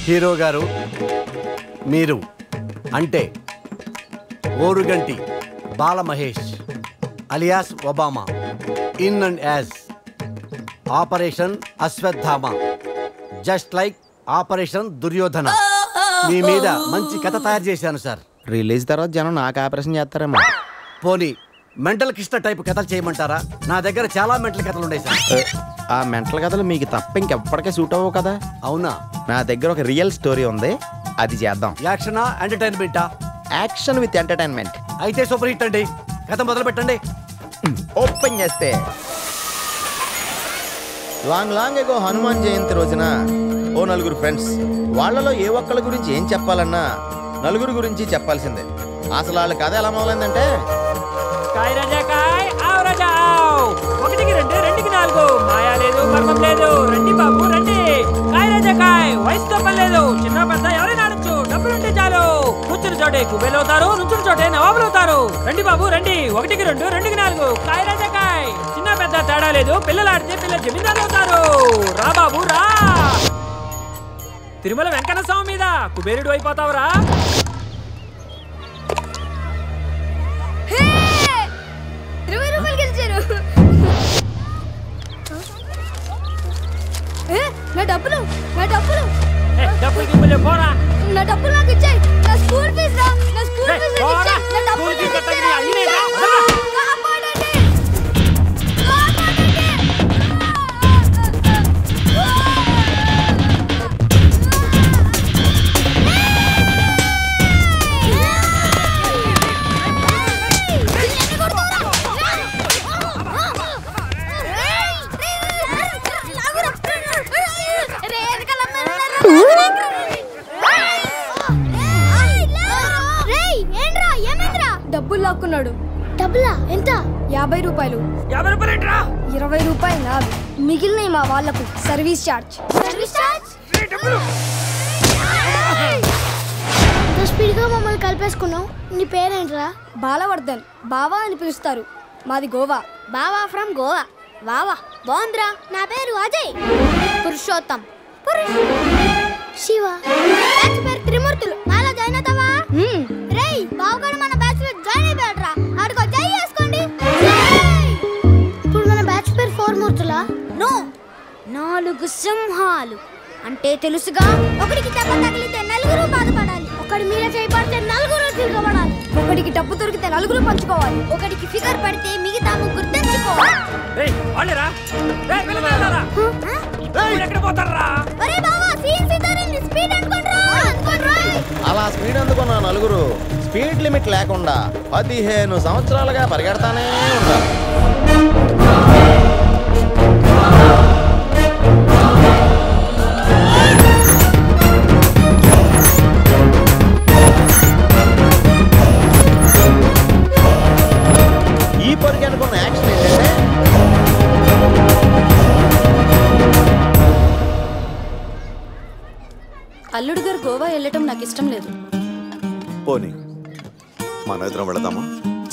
Hero గారు, మీరు అంటే Oruganti Balamahesh alias Obama, in and as operation Ashwatthama, just like operation Duryodhana. మీ మీద మంచి కథ తయారు చేశాను సార్. రిలీజ్ తర్వాత జనం నాకు ఆపరేషన్ చేస్తారేమో. పోనీ మెంటల్ కృష్ణ టైప్ కథలు చేయమంటారా? నా దగ్గర చాలా మెంటల్ కథలు ఉన్నాయి సార్. ఆ మెంటల్ కథలు మీకు తప్ప ఇంకెప్పటికే సూట్ అవ్వవు కదా. అవునా? నా దగ్గర ఒక రియల్ స్టోరీ ఉంది, అది చేద్దాం. యాక్షనా ఎంటర్టైన్మెంటా? Action with entertainment. అయితే సూపర్ హిట్ అండి. కథ మొదలు పెట్టండి. ఓపెన్ చేస్తే లాంగ్ ఎగో హనుమాన్ జయంతి రోజున ఓ నలుగురు ఫ్రెండ్స్, వాళ్ళలో ఏ ఒక్కళ్ళ గురించి ఏం చెప్పాలన్నా నలుగురు గురించి చెప్పాల్సిందే. అసలు వాళ్ళ కథ ఎలా మొదలైందంటే, కాయ్ రాజా కాయ్, ఆవ్ రాజా ఆవ్, 1కి 2 2కి 4, మాయా లేదు మర్మం లేదు, రండి బాబు రండి. కాయ్ రాజా కాయ్, వయసుతో పని లేదు, చిన్న పెద్ద ఎవరైనా ఆడొచ్చు, డబ్బులుంటే చాలు. కూర్చుని చోటే కుబేలు అవుతారు, నుంచుని చోటే నవాబులు అవుతారు. రండి బాబు రండి, 1కి 2 2కి 4, కాయ్ రాజా కాయ్, చిన్న పెద్ద తేడా లేదు, పిల్లలు ఆడితే పిల్ల జమీందారు అవుతారు. రా బాబు రా, తిరుమల వెంకన్న స్వామి మీద కుబేరుడు అయిపోతావురా. డబ్బులు గిబ్బులే పోరా. నా డబ్బులు నాకు ఇచ్చేయ్. నా స్కూల్ ఫీజు రా, నా స్కూల్ ఫీజు ఇచ్చేయ్. నా డబ్బులు కట్టండి అయ్యేరా. కాపాడండి. డబ్బులు లాక్కున్నాడు. డబ్బులా? ఎంత? 50 రూపాయలు. 50 రూపాయలు ఏంట్రా? 20 రూపాయలు నావి, మిగిలినవి మా వాళ్ళకు సర్వీస్ ఛార్జ్. Service charge? స్పీడ్గా మమ్మల్ని కలిపేసుకున్నావు. నీ పేరేంట్రా? బాలవర్ధన్. బావా అని పిలుస్తారు. మాది గోవా. బావా ఫ్రమ్ గోవా. వావా బాగుందిరా. నా పేరు అజయ్. పురుషోత్తం. శివ. బ్యాచ్ పేరు త్రిమూర్తులు. నాలో జాయిన్ అవుతావా? రేయ్ బావగాడు మన బ్యాచ్ లో జాయిన్ అయిపోయాడురా. ఆడికో జై చేసుకోండి. ఇప్పుడు మన బ్యాచ్ పేరు 4 మూర్తులా? నో, 4 సింహాలు. అంటే తెలుసుగా, ఒకడికి దెబ్బ తగిలితే నలుగురు బాధపడాలి, ఒకడి మీద చేయబడితే నలుగురు తిరగబడాలి, ఒకడికి డబ్బు దొరికితే నలుగురు పంచుకోవాలి, ఒకడికి ఫిగర్ పడితే మిగతా ముగ్గురు తెచ్చుకోవాలి. అలా స్పీడ్ అందుకున్న నలుగురు స్పీడ్ లిమిట్ లేకుండా 15 సంవత్సరాలుగా పరిగెడతానే ఉంటారు. ఈ పరికి అనుకున్న యాక్షన్ ఏంటంటే, అల్లుడు గారు గోవా వెళ్ళటం నాకు ఇష్టం లేదు. పోనీ మన ఇద్దరం వెళదామా?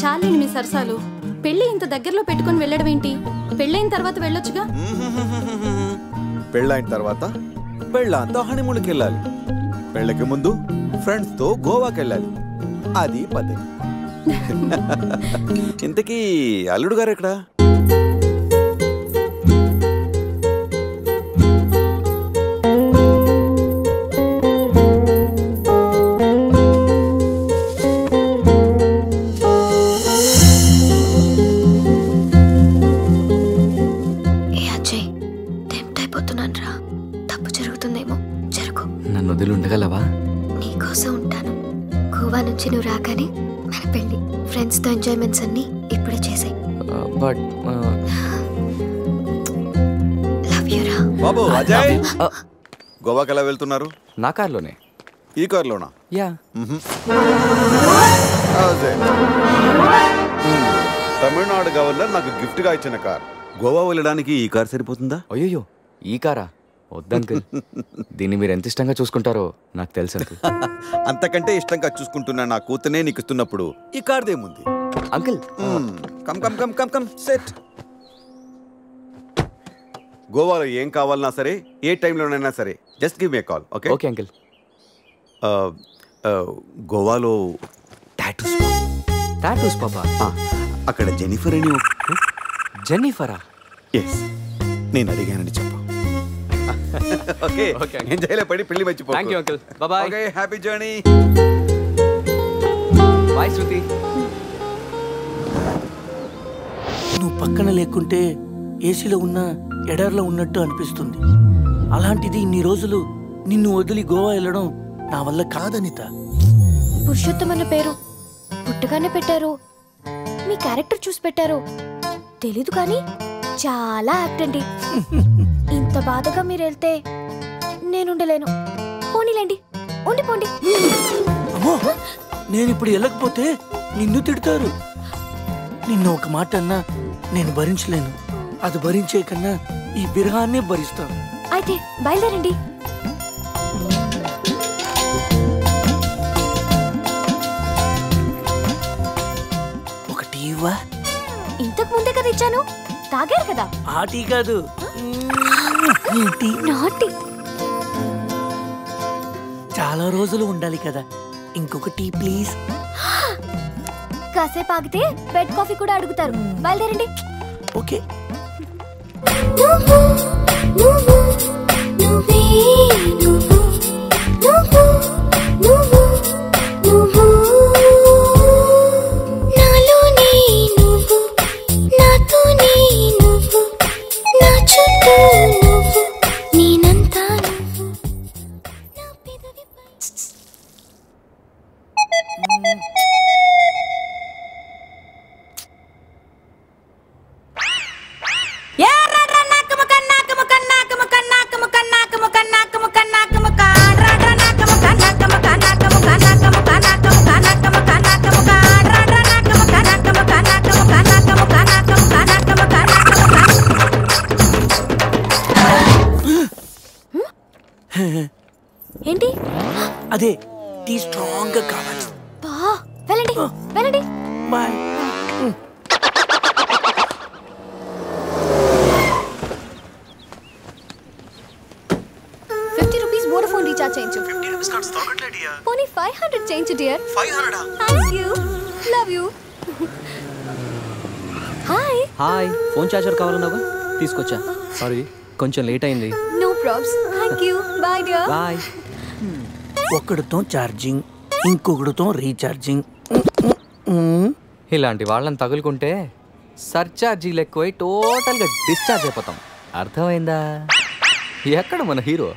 చాలండి మీ సరసాలు. పెళ్లి ఇంత దగ్గరలో పెట్టుకుని వెళ్ళడం ఏంటి? పెళ్ళైన తర్వాత వెళ్ళొచ్చుగా. పెళ్ళైన తర్వాత పెళ్ళంతా హనీమూన్కి వెళ్ళాలి. పెళ్ళకి ముందు ఫ్రెండ్స్ తో గోవాకి వెళ్ళాలి. అది పద్ధతి. ఇంతకీ అల్లుడు గారు ఎక్కడా? నన్ను వదిలి ఉండగలవా? నీకోసం ఉంటాను. గోవా నుంచి నువ్వు రాగానే మన పెళ్లి, ఫ్రెండ్స్ తో ఎంజాయ్మెంట్స్ అన్ని ఇప్పుడే చేసాయి. బట్ లవ్ యు రా. బాబు అజయ్, గోవాకి ఎలా వెళ్తున్నారు? నా కార్లోనే. ఈ కార్లోనా? యా. తమిళనాడు గవర్నర్ నాకు గిఫ్ట్ గా ఇచ్చిన కార్. గోవా వెళ్ళడానికి ఈ కార్ సరిపోతుందా? అయ్యో ఈ కారా వద్దు అంకుల్. దీన్ని మీరు ఎంత ఇష్టంగా చూసుకుంటారో నాకు తెలుసు అంకుల్. అంతకంటే ఇష్టంగా చూసుకుంటున్నా నా కూతునే నీకు ఇస్తున్నప్పుడు ఈ కార్దేముంది? Uncle come come come come come set. గోవాలో ఏం కావాలన్నా సరే ఏ టైంలోనైనా సరే just give me call. Okay okay uncle. గోవాలో టాటూస్ టాటూస్ పాపా. అక్కడ జెనిఫర్ అని జెన్నిఫరా? ఎస్, నేను అడిగానని చెప్పు. Okay Okay, uncle. ఎంజాయ్ లో పడి పెళ్లి మర్చిపో. Thank you uncle. Bye. Okay happy journey. Bye Shruti. నువ్వు పక్కన లేకుంటే ఏసీలో ఉన్న ఎడార్లో ఉన్నట్టు అనిపిస్తుంది. అలాంటిది ఇన్ని రోజులు నిన్ను వదిలి గోవా వెళ్ళడం నా వల్ల కాదనిత. పురుషోత్తం అన్న పేరు పుట్టగానే పెట్టారు, మీ క్యారెక్టర్ చూసి పెట్టారు తెలీదు కానీ చాలా యాక్ట్ అండి. ఇంత బాధగా మీరు వెళ్తే నేనుండలేను. పోనీలేండి, ఉండిపోండి. అమ్మో, నేను ఇప్పుడు వెళ్ళకపోతే నిన్ను తిడతారు. నిన్ను ఒక మాట అన్నా నేను భరించలేను. అది భరించే కన్నా ఈ విరహాన్నే భరిస్తాను. అయితే బయలుదేరండి. ఒక టీ ఇవ్వా? ఇంతకు ముందే కదా ఇచ్చాను, తాగారు కదా. ఆ టీ కాదు, ఈ టీ. నాటి చాలా రోజులు ఉండాలి కదా, ఇంకొక టీ ప్లీజ్. కాసేపు ఆగితే బెడ్ కాఫీ కూడా అడుగుతారు. బయలుదేరండి. ఓకే. ఏంటి? అదే టీ స్ట్రాంగ్ గా కావాలి. వెళ్ళండి వెళ్ళండి. బాయ్. 50 rupees Vodafone recharge చేయించు. 50 rupees cards దొరకట్లేదు డియర్. పోనీ 500 చేయించు dear. 500. Thank you, love you. Hi. Hi, phone charger కావాలన్నావా? తీసుకొచ్చా. సారీ కొంచెం లేట్ అయింది. No probs. Thank you. Bye dear. Bye. ఒకడితో ఛార్జింగ్, ఇంకొకడితో రీఛార్జింగ్. ఇలాంటి వాళ్ళని తగులుకుంటే సర్చార్జీలు ఎక్కువై టోటల్గా డిశ్చార్జ్ అయిపోతాం. అర్థమైందా? ఎక్కడ మన హీరో?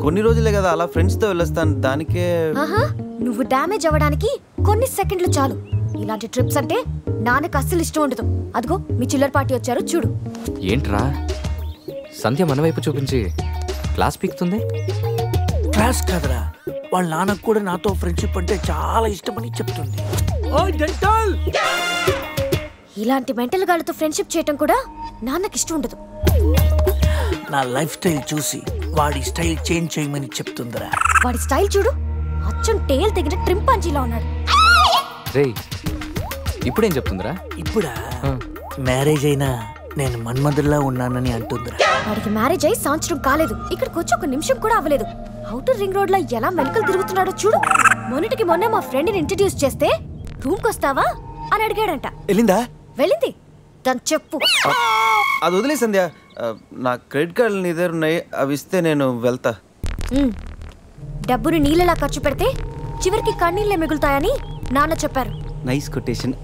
కొన్ని రోజులే కదా అలా ఫ్రెండ్స్తో వెళ్ళొస్తాను, దానికే. నువ్వు డ్యామేజ్ అవ్వడానికి కొన్ని సెకండ్లు చాలు. ఇలాంటి ట్రిప్స్ అంటే నాన్నకు అస్సలు ఇష్టం ఉండదు. అదిగో మీ చిల్లర పార్టీ వచ్చారు చూడు. ఏంట్రా సంధ్య మన వైపు చూపించి క్లాస్ పీకుతుంది? క్లాస్ కాదురా, వాళ్ళ నాన్నకు కూడా నాతో ఫ్రెండ్షిప్ అంటే చాలా ఇష్టమని చెప్తుంది. ఇలాంటి మెంటల్ గాళ్ళతో ఫ్రెండ్షిప్ చేయటం కూడా నాన్నకి ఇష్టం ఉండదు. నా లైఫ్ స్టైల్ చూసి వాడి స్టైల్ చేంజ్ చేయమని చెప్తుందిరా. వాడి స్టైల్ చూడు, అచ్చం టేల్ తెగిన ట్రింపాంజీలా ఉన్నాడు. రేయ్ ఇప్పుడేం చెప్తుందిరా? ఇప్పుడా? మ్యారేజ్ అయినా నేను మన్మధుల్లా ఉన్నానని అంటుందిరా. వాడికి మ్యారేజ్ అయ్యి సంవత్సరం కాలేదు, ఇక్కడికి వచ్చి ఒక నిమిషం కూడా అవ్వలేదు. అవుటర్ రింగ్ రోడ్ లో ఎలా మెలకలు తిరుగుతున్నాడో చూడు. మొన్నటికి మొన్న మా ఫ్రెండ్ ని ఇంట్రడ్యూస్ చేస్తే రూమ్కి వస్తావా అని అడిగాడంట. వెళ్ళిందా? వెళ్ళింది. తను చెప్పు. అది వదిలే సంధ్య, నా క్రెడిట్ కార్డులు నీ దగ్గర ఉన్నాయి, అవి ఇస్తే నేను వెళ్తా. డబ్బుని నీళ్ళలా ఖర్చు పెడితే చివరికి కన్నీళ్ళే మిగులుతాయని నాన్న చెప్పారు. Nice quotation.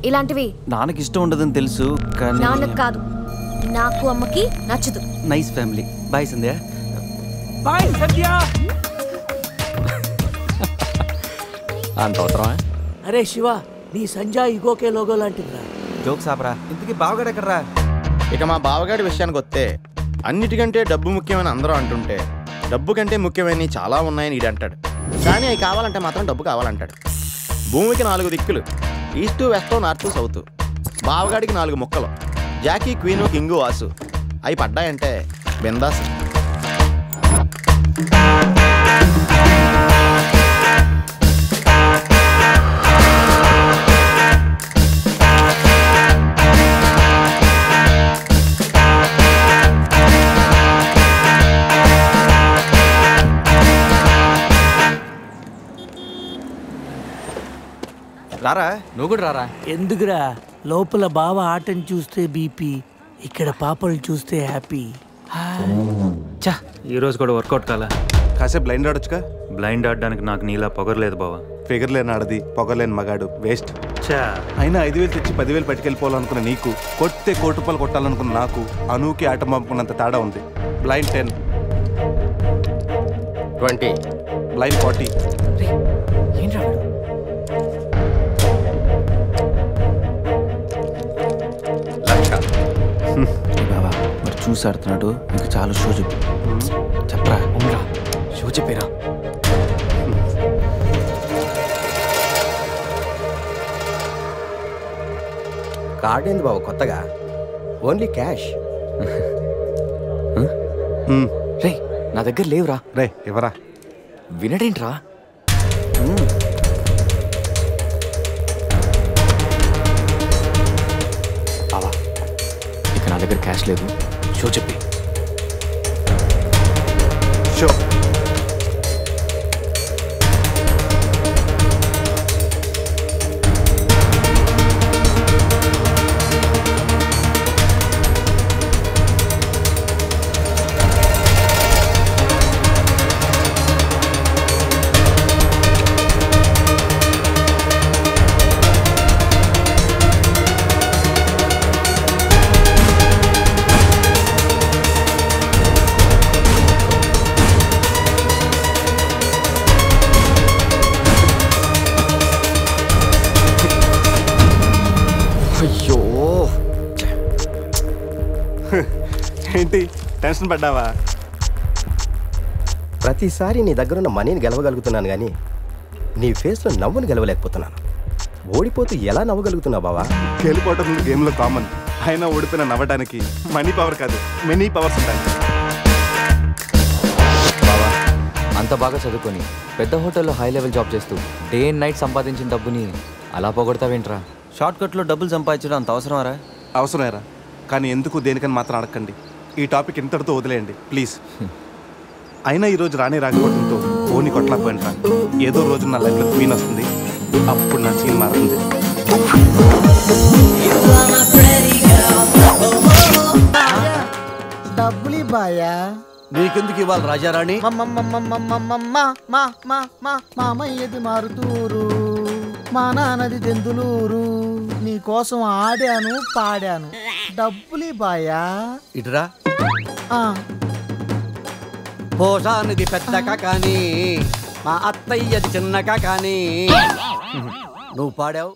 ఇలాంటివి నాన్నకి ఇష్టం ఉండదని తెలుసు కానీ. నాన్నకు కాదు, నాకు అమ్మకి నచ్చదు. Nice family. బాయ్ సంధ్య. బాయ్ సంధ్య. అంత అవసరమా? అరే శివ, నీ సంజయ్ ఇగోకే లోగో లాంటిదిరా. జోక్స్ ఆపరా. ఇంతకీ బావగాడు ఎక్కడరా? ఇక మా బావగాడి విషయానికి వస్తే అన్నిటికంటే డబ్బు ముఖ్యమని అందరూ అంటుంటే డబ్బు కంటే ముఖ్యమైనవి చాలా ఉన్నాయని ఈడు అంటాడు. కానీ అవి కావాలంటే మాత్రం డబ్బు కావాలంటాడు. భూమికి 4 దిక్కులు, ఈస్ట్ వెస్ట్ నార్త్ సౌత్. బావగాడికి 4 ముక్కలు. జాకీ, క్వీను, కింగు, వాసు అవి పడ్డాయంటే బిందాస్. రారా, నువ్వు కూడా రారా. ఎందుకురా? లోపల బావ ఆటను చూస్తే బీపీ, ఇక్కడ పాపలు చూస్తే హ్యాపీ. చా ఈ రోజు కూడా వర్కౌట్ కాలా. కాసేపు బ్లైండ్ ఆడొచ్చుగా. బ్లైండ్ ఆడడానికి నాకు నీలా పొగరలేదు బావా. ఫిగర్ లేని ఆడది, పొగలేని మగాడు వేస్ట్. చా అయినా 5,000 తెచ్చి 10,000 పట్టుకెళ్ళిపోవాలనుకున్న నీకు, కొట్టే కోటి రూపాయలు కొట్టాలనుకున్న నాకు అనూకి ఆట పంపుకున్నంత తేడా ఉంది. Blind 10, 20, blind 40. ఏంట్రా బాబా మరి చూసి ఆడుతున్నాడు, ఇంకా చాలా షో చెప్పు. చెప్పరా, ఉండరా, షో చెప్పేరా. కార్డ్ ఏంది బాబు కొత్తగా? Only cash. రే నా దగ్గర లేవురా. రే ఎవరా? వినడేంట్రా? బావా ఇక నా దగ్గర క్యాష్ లేదు, షో చెప్పి. షో అయ్యో ఏంటి టెన్షన్ పడ్డావా? ప్రతిసారి నీ దగ్గరున్న మనీని గెలవగలుగుతున్నాను కానీ నీ ఫేస్లో నవ్వుని గెలవలేకపోతున్నాను. ఓడిపోతూ ఎలా నవ్వగలుగుతున్నావు బావా? గెలిపోవటం గేమ్లో కామన్. అయినా ఓడిపోయిన నవ్వడానికి మనీ పవర్ కాదు, మెనీ పవర్స్ ఉంటాయి. బావా అంత బాగా చదువుకొని పెద్ద హోటల్లో హై లెవెల్ జాబ్ చేస్తూ డే అండ్ నైట్ సంపాదించిన డబ్బుని అలా పోగొడతావేంట్రా? షార్ట్ కట్లో డబ్బులు సంపాదించడం అంత అవసరమారా? అవసరమేరా, కానీ ఎందుకు దేనికని మాత్రం అడగండి. ఈ టాపిక్ ఇంతటితో వదిలేయండి ప్లీజ్. అయినా ఈరోజు రాని రాకపోవడంతో ఓని కొట్టలేకపోయినరా. ఏదో రోజు నా లైఫ్లో క్వీన్ వస్తుంది, అప్పుడు నా సీన్ మారుతుంది. డబ్బులి బాయా. నీకెందుకు ఇవ్వాలి రాజారాణి? మామయ్యది మారుతూరు, మా నాన్నది దెందులూరు. నీ కోసం ఆడాను పాడాను, డబ్బులి బాయా. ఇటురా. ఆ, పోషానిది పెద్దక కానీ మా అత్తయ్యది చిన్నక కానీ నువ్వు పాడావు.